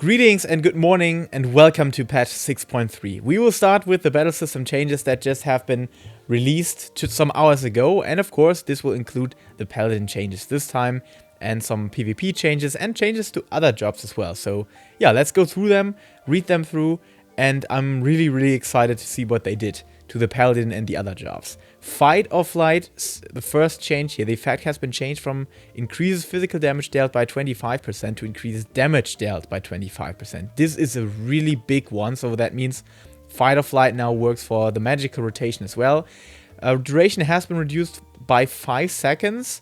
Greetings and good morning and welcome to patch 6.3. We will start with the battle system changes that just have been released some hours ago, and of course this will include the Paladin changes this time and some PvP changes and changes to other jobs as well. So yeah, let's go through them, read them through, and I'm really excited to see what they did to the Paladin and the other jobs. Fight or Flight, the first change here, the effect has been changed from increases physical damage dealt by 25% to increases damage dealt by 25%. This is a really big one, so that means Fight or Flight now works for the magical rotation as well. Duration has been reduced by 5 seconds.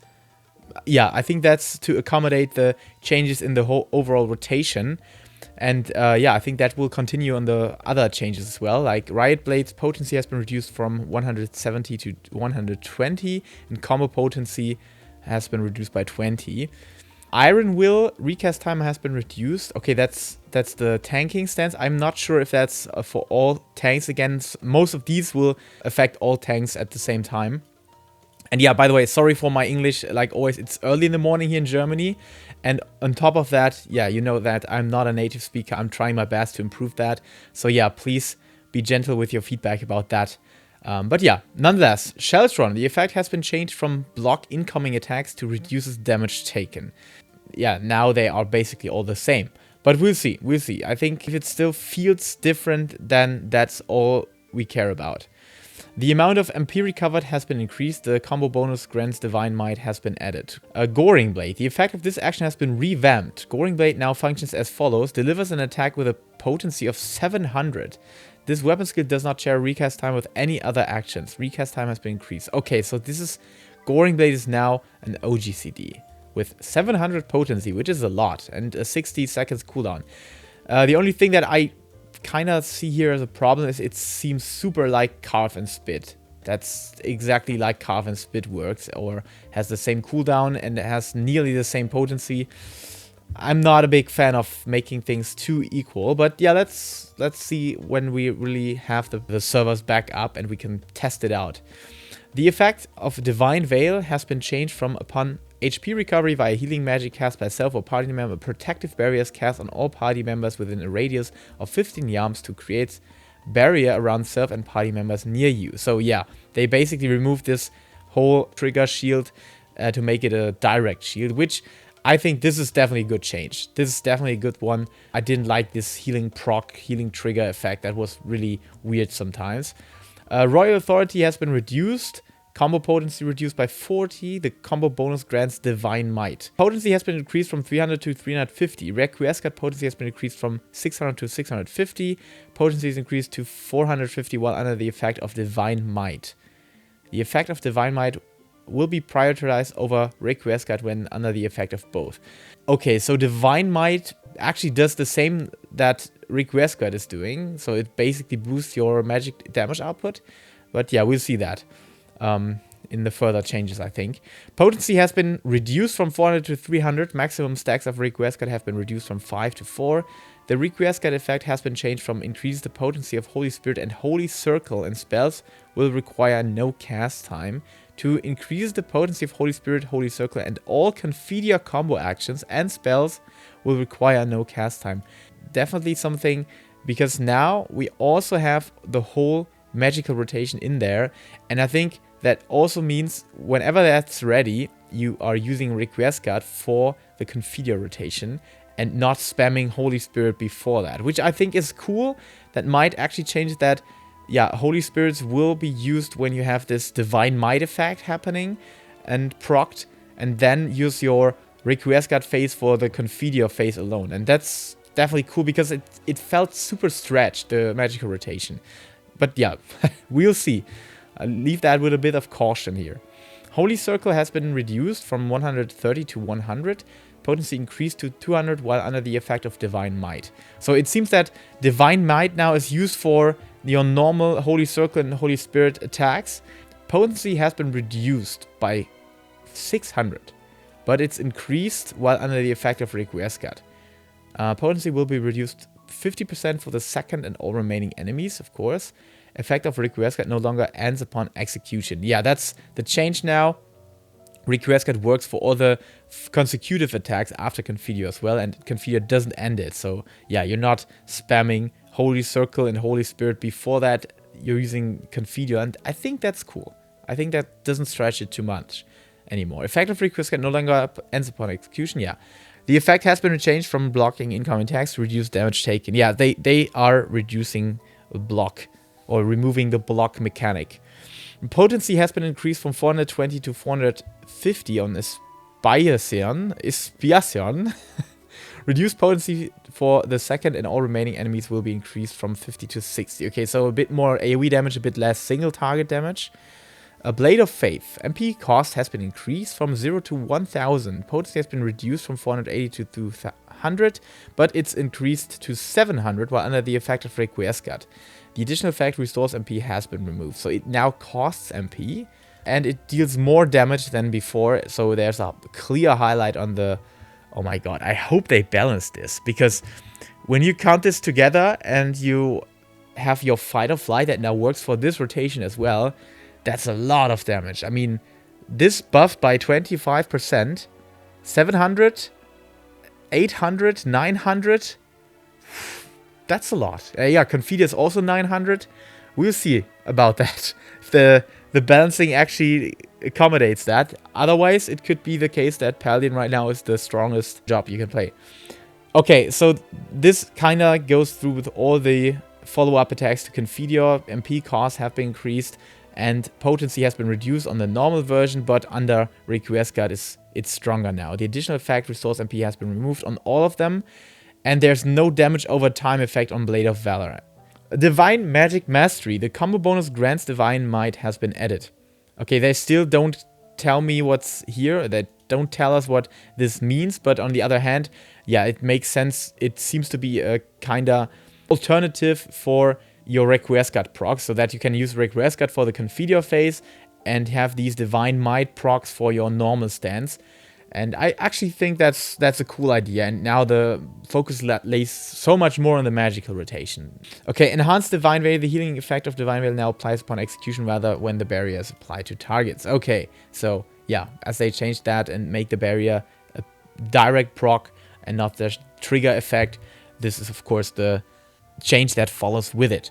Yeah, I think that's to accommodate the changes in the whole overall rotation. And yeah, I think that will continue on the other changes as well. Like Riot Blade's potency has been reduced from 170 to 120, and combo potency has been reduced by 20. Iron Will recast time has been reduced. Okay, that's the tanking stance. I'm not sure if that's for all tanks. Again, most of these will affect all tanks at the same time. And yeah, by the way, sorry for my English, like always, it's early in the morning here in Germany. And on top of that, yeah, you know that I'm not a native speaker. I'm trying my best to improve that. So yeah, please be gentle with your feedback about that. But yeah, nonetheless, Shellstron, the effect has been changed from block incoming attacks to reduces damage taken. Yeah, now they are basically all the same. But we'll see. I think if it still feels different, then that's all we care about. The amount of MP recovered has been increased. The combo bonus grants Divine Might has been added. Goring Blade. The effect of this action has been revamped. Goring Blade now functions as follows. Delivers an attack with a potency of 700. This weapon skill does not share recast time with any other actions. Recast time has been increased. Okay, so this is... Goring Blade is now an OGCD with 700 potency, which is a lot, and a 60 seconds cooldown. The only thing that I kind of see here as a problem is it seems super like Carve and Spit. That's exactly like Carve and Spit works, or has the same cooldown and has nearly the same potency. I'm not a big fan of making things too equal, but yeah, let's see when we really have the servers back up and we can test it out. The effect of Divine Veil has been changed from upon HP recovery via healing magic cast by self or party member, protective barriers cast on all party members within a radius of 15 yards to create barrier around self and party members near you. So yeah, they basically removed this whole trigger shield to make it a direct shield, which I think this is definitely a good change. This is definitely a good one. I didn't like this healing proc, healing trigger effect. That was really weird sometimes. Royal Authority has been reduced. Combo potency reduced by 40. The combo bonus grants Divine Might. Potency has been increased from 300 to 350. Requiescat potency has been increased from 600 to 650. Potency is increased to 450 while under the effect of Divine Might. The effect of Divine Might will be prioritized over Requiescat when under the effect of both. Okay, so Divine Might actually does the same that Requiescat is doing. So it basically boosts your magic damage output. But yeah, we'll see that in the further changes, I think. Potency has been reduced from 400 to 300. Maximum stacks of Requiescat have been reduced from 5 to 4. The Requiescat effect has been changed from increase the potency of Holy Spirit and Holy Circle, and spells will require no cast time, to increase the potency of Holy Spirit, Holy Circle, and all Confidia combo actions and spells will require no cast time. Definitely something, because now we also have the whole magical rotation in there, and I think that also means whenever that's ready, you are using Requiescat for the Confidia rotation and not spamming Holy Spirit before that, which I think is cool. That might actually change that. Yeah, Holy Spirits will be used when you have this Divine Might effect happening and procced, and then use your Requiescat phase for the Confidia phase alone. And that's definitely cool because it felt super stretched, the magical rotation. But yeah, we'll see. I'll leave that with a bit of caution here. Holy Circle has been reduced from 130 to 100. Potency increased to 200 while under the effect of Divine Might. So it seems that Divine Might now is used for your normal Holy Circle and Holy Spirit attacks. Potency has been reduced by 600, but it's increased while under the effect of Requiescat. Potency will be reduced 50% for the second and all remaining enemies, of course. Effect of Requiescat no longer ends upon execution. Yeah, that's the change now. Request Guard works for all the consecutive attacks after Confidio as well, and Confidio doesn't end it. So yeah, you're not spamming Holy Circle and Holy Spirit before that. You're using Confidio, and I think that's cool. I think that doesn't stretch it too much anymore. Effective Request Guard no longer ends upon execution. Yeah, the effect has been changed from blocking incoming attacks to reduce damage taken. Yeah, they are reducing block or removing the block mechanic. Potency has been increased from 420 to 450 on Espiation. Reduced potency for the second and all remaining enemies will be increased from 50 to 60. Okay, so a bit more AoE damage, a bit less single target damage. A Blade of Faith. MP cost has been increased from 0 to 1000. Potency has been reduced from 480 to 200, but it's increased to 700 while under the effect of Request Guard. The additional effect restores MP has been removed, so it now costs MP, and it deals more damage than before, so there's a clear highlight on the... Oh my god, I hope they balance this, because when you count this together and you have your Fight or Flight that now works for this rotation as well, that's a lot of damage. I mean, this buffed by 25%, 700, 800, 900... That's a lot. Yeah, Confidio is also 900. We'll see about that. If the balancing actually accommodates that. Otherwise, it could be the case that Paladin right now is the strongest job you can play. Okay, so this kind of goes through with all the follow-up attacks to Confidio. MP costs have been increased, and potency has been reduced on the normal version, but under Request Guard it's stronger now. The additional effect restores MP has been removed on all of them. And there's no damage over time effect on Blade of Valor. Divine Magic Mastery. The combo bonus grants Divine Might has been added. Okay, they still don't tell me what's here. They don't tell us what this means. But on the other hand, yeah, it makes sense. It seems to be a kind of alternative for your Request Guard procs. So that you can use Request Guard for the Confidio phase and have these Divine Might procs for your normal stance. And I actually think that's a cool idea, and now the focus lays so much more on the magical rotation. Okay, Enhanced Divine Veil. The healing effect of Divine Veil now applies upon execution rather when the barrier is applied to targets. Okay, so yeah, as they change that and make the barrier a direct proc and not the trigger effect, this is of course the change that follows with it.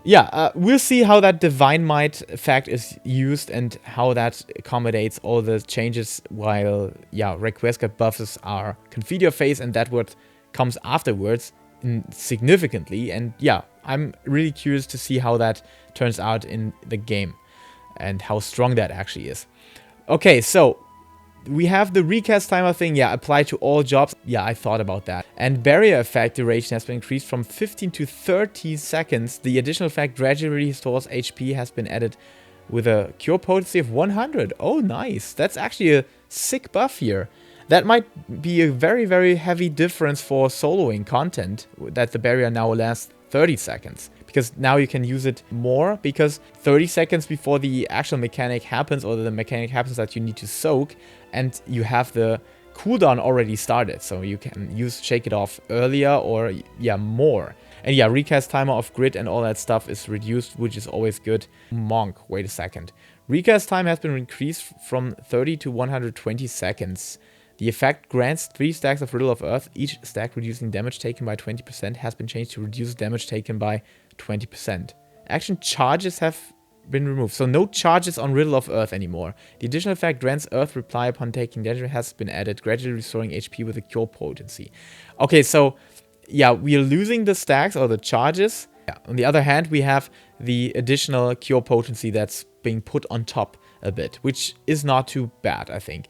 Yeah, we'll see how that Divine Might effect is used and how that accommodates all the changes while, yeah, Request Guard buffs are Confidio phase, and that what comes afterwards significantly. And yeah, I'm really curious to see how that turns out in the game and how strong that actually is. Okay, so we have the recast timer thing, yeah, applied to all jobs. Yeah, I thought about that. And barrier effect duration has been increased from 15 to 30 seconds. The additional effect gradually restores HP has been added with a cure potency of 100. Oh, nice. That's actually a sick buff here. That might be a very, very heavy difference for soloing content, that the barrier now lasts 30 seconds. Because now you can use it more, because 30 seconds before the actual mechanic happens, or the mechanic happens that you need to soak, and you have the cooldown already started, so you can shake it off earlier or, yeah, more. And yeah, recast timer of grid and all that stuff is reduced, which is always good. Monk, wait a second. Recast time has been increased from 30 to 120 seconds. The effect grants 3 stacks of Riddle of Earth. Each stack reducing damage taken by 20% has been changed to reduce damage taken by 20%. Action charges have been removed, so no charges on Riddle of Earth anymore. The additional effect grants Earth reply upon taking damage has been added, gradually restoring HP with a cure potency. Okay, so yeah, we are losing the stacks or the charges. Yeah. On the other hand, we have the additional cure potency that's being put on top a bit, which is not too bad, I think.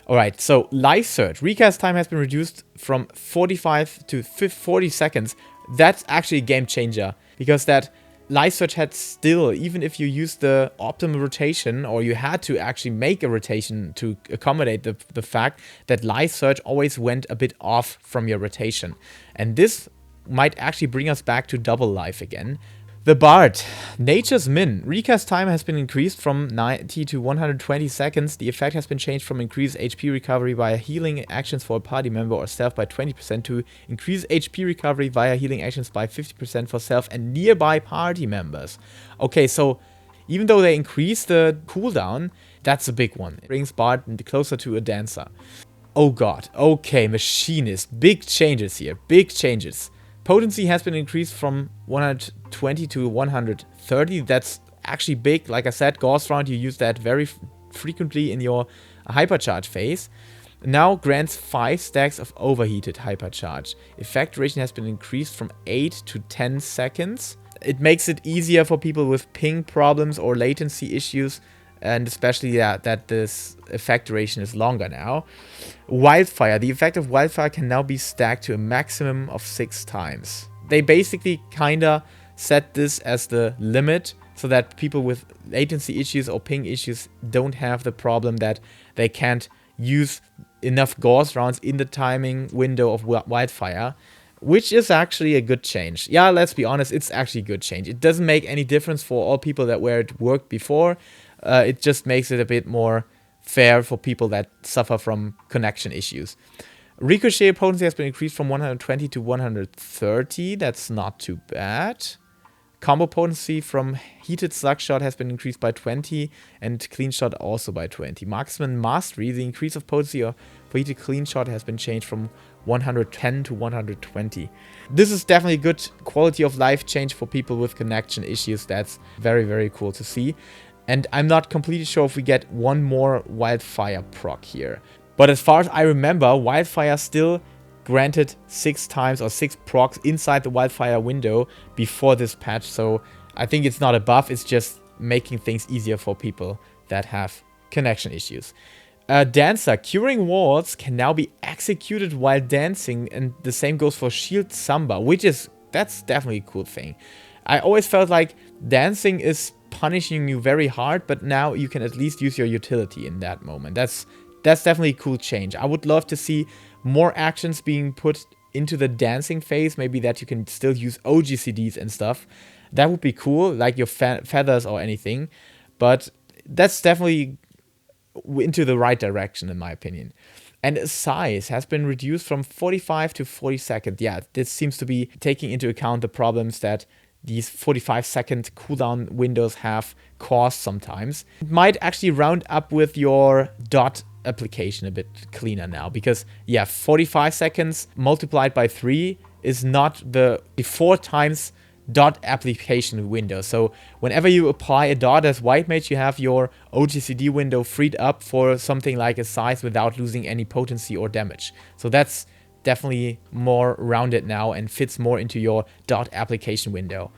Alright, so Life Surge. Recast time has been reduced from 45 to 40 seconds. That's actually a game changer, because that Life Surge had still, even if you used the optimal rotation, or you had to actually make a rotation to accommodate the fact that Life Surge always went a bit off from your rotation. And this might actually bring us back to double life again. The Bard. Nature's Min. Recast time has been increased from 90 to 120 seconds. The effect has been changed from increased HP recovery via healing actions for a party member or self by 20% to increase HP recovery via healing actions by 50% for self and nearby party members. Okay, so Even though they increase the cooldown, that's a big one. It brings Bard closer to a dancer. Oh god, okay, Machinist. Big changes here, big changes. Potency has been increased from 120 to 130. That's actually big. Like I said, Gauss Round, you use that very frequently in your hypercharge phase. Now grants 5 stacks of overheated hypercharge. Effect duration has been increased from 8 to 10 seconds. It makes it easier for people with ping problems or latency issues, and especially that this effect duration is longer now. Wildfire. The effect of Wildfire can now be stacked to a maximum of 6 times. They basically kinda set this as the limit so that people with latency issues or ping issues don't have the problem that they can't use enough Gauss rounds in the timing window of Wildfire, which is actually a good change. Yeah, let's be honest, it's actually a good change. It doesn't make any difference for all people that where it worked before. It just makes it a bit more fair for people that suffer from connection issues. Ricochet potency has been increased from 120 to 130. That's not too bad. Combo potency from heated slug shot has been increased by 20 and clean shot also by 20. Marksman mastery, the increase of potency for heated clean shot has been changed from 110 to 120. This is definitely a good quality of life change for people with connection issues. That's very, very cool to see. And I'm not completely sure if we get one more Wildfire proc here. But as far as I remember, Wildfire still granted 6 times or 6 procs inside the Wildfire window before this patch. So I think it's not a buff, it's just making things easier for people that have connection issues. Dancer. Curing walls can now be executed while dancing, and the same goes for Shield Samba, that's definitely a cool thing. I always felt like dancing is punishing you very hard, but now you can at least use your utility in that moment. That's definitely a cool change. I would love to see more actions being put into the dancing phase, maybe that you can still use OGCDs and stuff. That would be cool, like your feathers or anything, but that's definitely into the right direction in my opinion. And size has been reduced from 45 to 40 seconds. Yeah, this seems to be taking into account the problems that these 45-second cooldown windows have caused sometimes. It might actually round up with your dot application a bit cleaner now, because yeah, 45 seconds multiplied by 3 is not the 4 times dot application window. So whenever you apply a dot as white mage, you have your OGCD window freed up for something like a size without losing any potency or damage. So that's definitely more rounded now and fits more into your dot application window.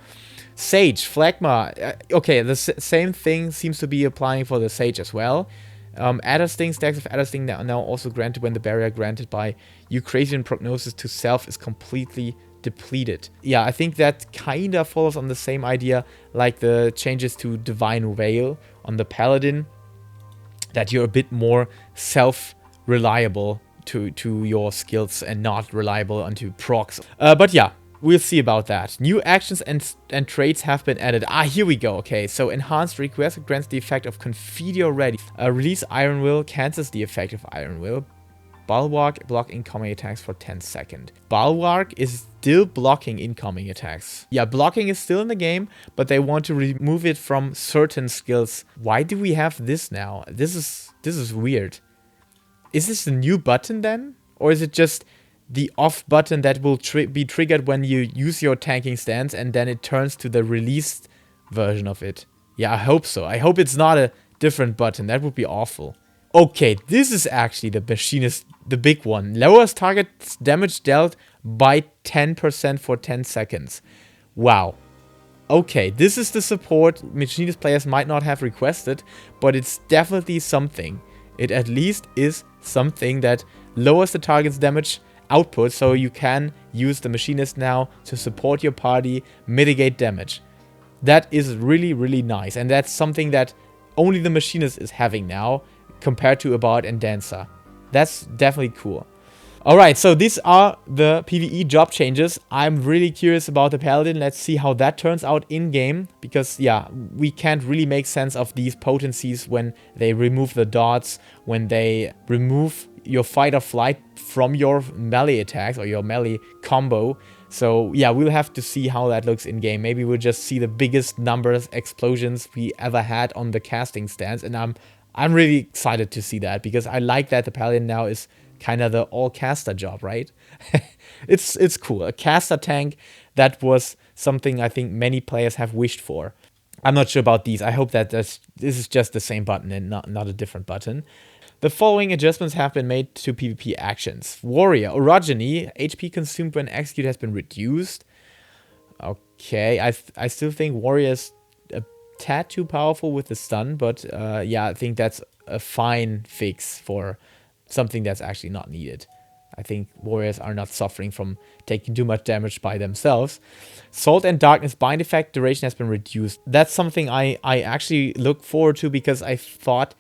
Sage, Phlegma. Okay, the same thing seems to be applying for the Sage as well. Adder Sting, stacks of Adder Sting now also granted when the barrier granted by Eucrasian Prognosis to self is completely depleted. Yeah, I think that kind of follows on the same idea like the changes to Divine Veil on the Paladin, that you're a bit more self-reliable to your skills and not reliable onto procs. But yeah, we'll see about that. New actions and traits have been added. Here we go. Okay, so Enhanced Request grants the effect of Confidio Ready. Release Iron Will cancels the effect of Iron Will. Bulwark, block incoming attacks for 10 seconds. Bulwark is still blocking incoming attacks. Yeah, blocking is still in the game, but they want to remove it from certain skills. Why do we have this now? This is weird. Is this a new button then? Or is it just the off button that will be triggered when you use your tanking stance and then it turns to the released version of it? Yeah, I hope so. I hope it's not a different button. That would be awful. Okay, this is actually the Machinist, the big one. Lowers target's damage dealt by 10% for 10 seconds. Wow. Okay, this is the support Machinist players might not have requested, but it's definitely something. It at least is something that lowers the target's damage output, so you can use the Machinist now to support your party, mitigate damage. That is really, really nice, and that's something that only the Machinist is having now, compared to a Bard and Dancer. That's definitely cool. Alright, so these are the PvE job changes. I'm really curious about the Paladin. Let's see how that turns out in-game. Because, yeah, we can't really make sense of these potencies when they remove the dots, when they remove your fight or flight from your melee attacks or your melee combo. So yeah, we'll have to see how that looks in game. Maybe we'll just see the biggest numbers explosions we ever had on the casting stance, and I'm really excited to see that, because I like that the Paladin now is kind of the all caster job, right? It's cool. A caster tank, that was something I think many players have wished for. I'm not sure about these. I hope that this is just the same button and not a different button. The following adjustments have been made to PvP actions. Warrior, Orogeny, HP consumed when execute has been reduced. Okay, I still think Warrior is a tad too powerful with the stun, but yeah, I think that's a fine fix for something that's actually not needed. I think warriors are not suffering from taking too much damage by themselves. Salt and Darkness bind effect duration has been reduced. That's something I actually look forward to, because I thought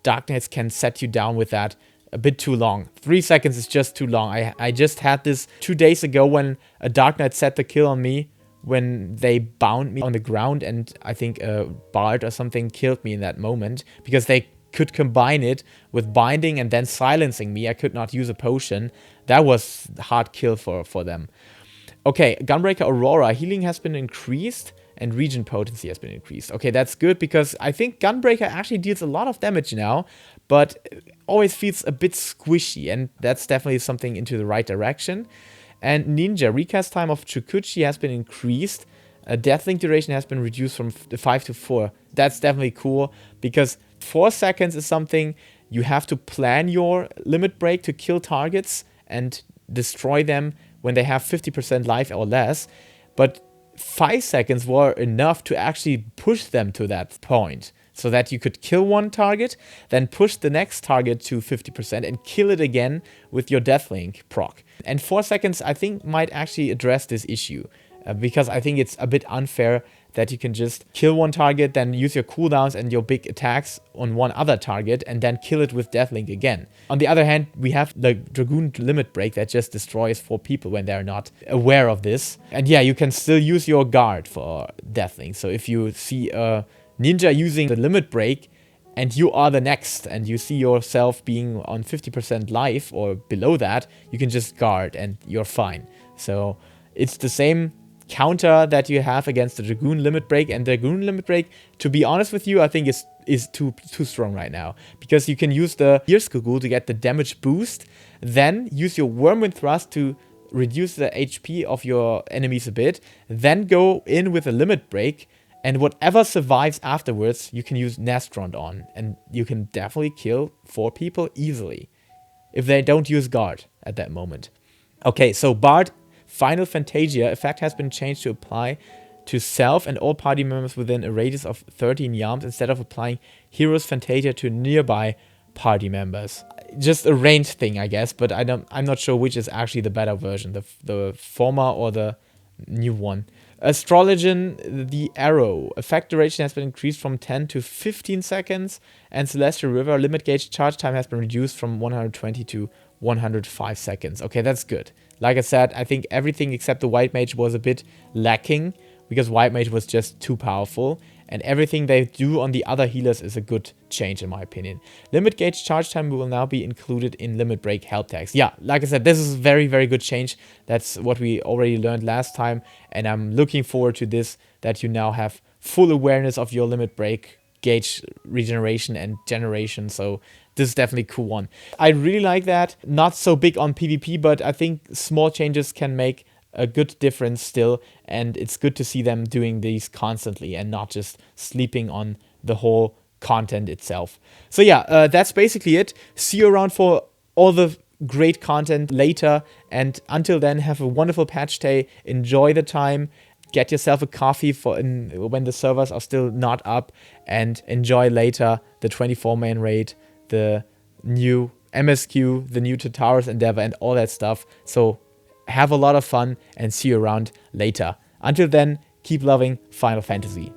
Darkness can set you down with that a bit too long. 3 seconds is just too long. I just had this 2 days ago when a Dark Knight set the kill on me when they bound me on the ground, and I think a bard or something killed me in that moment, because they could combine it with binding and then silencing me. I could not use a potion. That was a hard kill for them. Okay, Gunbreaker Aurora, healing has been increased and regen potency has been increased. Okay, that's good, because I think Gunbreaker actually deals a lot of damage now, but always feels a bit squishy, and that's definitely something into the right direction. And Ninja, recast time of Chukuchi has been increased. Deathlink duration has been reduced from 5 to 4. That's definitely cool, because 4 seconds is something you have to plan your limit break to kill targets and destroy them when they have 50% life or less. But 5 seconds were enough to actually push them to that point, so that you could kill one target, then push the next target to 50% and kill it again with your Deathlink proc. And 4 seconds, I think, might actually address this issue. Because I think it's a bit unfair that you can just kill one target, then use your cooldowns and your big attacks on one other target, and then kill it with Deathlink again. On the other hand, we have the Dragoon limit break that just destroys 4 people when they're not aware of this. And yeah, you can still use your guard for Deathlink. So if you see a ninja using the limit break, and you are the next, and you see yourself being on 50% life or below that, you can just guard and you're fine. So it's the same counter that you have against the Dragoon limit break, and the Dragoon limit break, to be honest with you, I think is too strong right now, because you can use the Gear Skugul to get the damage boost, then use your Wormwind Thrust to reduce the HP of your enemies a bit, then go in with a limit break, and whatever survives afterwards you can use Nestrond on, and you can definitely kill 4 people easily if they don't use guard at that moment. Okay, so Bard Final Fantasia effect has been changed to apply to self and all party members within a radius of 13 yards, instead of applying Heroes Fantasia to nearby party members. Just a range thing, I guess, but I'm not sure which is actually the better version, the former or the new one. Astrologian, the Arrow. Effect duration has been increased from 10 to 15 seconds, and Celestial River limit gauge charge time has been reduced from 120 to 105 seconds. Okay, that's good. Like I said, I think everything except the White Mage was a bit lacking, because White Mage was just too powerful, and everything they do on the other healers is a good change in my opinion. Limit gauge charge time will now be included in limit break help tags. Yeah, like I said, this is a very, very good change. That's what we already learned last time, and I'm looking forward to this, that you now have full awareness of your limit break gauge regeneration and generation. So this is definitely a cool one. I really like that. Not so big on PvP, but I think small changes can make a good difference still, and it's good to see them doing these constantly and not just sleeping on the whole content itself. So yeah, that's basically it. See you around for all the great content later, and until then, have a wonderful patch day. Enjoy the time. Get yourself a coffee when the servers are still not up, and enjoy later the 24-man raid, the new MSQ, the new Tataris Endeavor, and all that stuff. So have a lot of fun, and see you around later. Until then, keep loving Final Fantasy.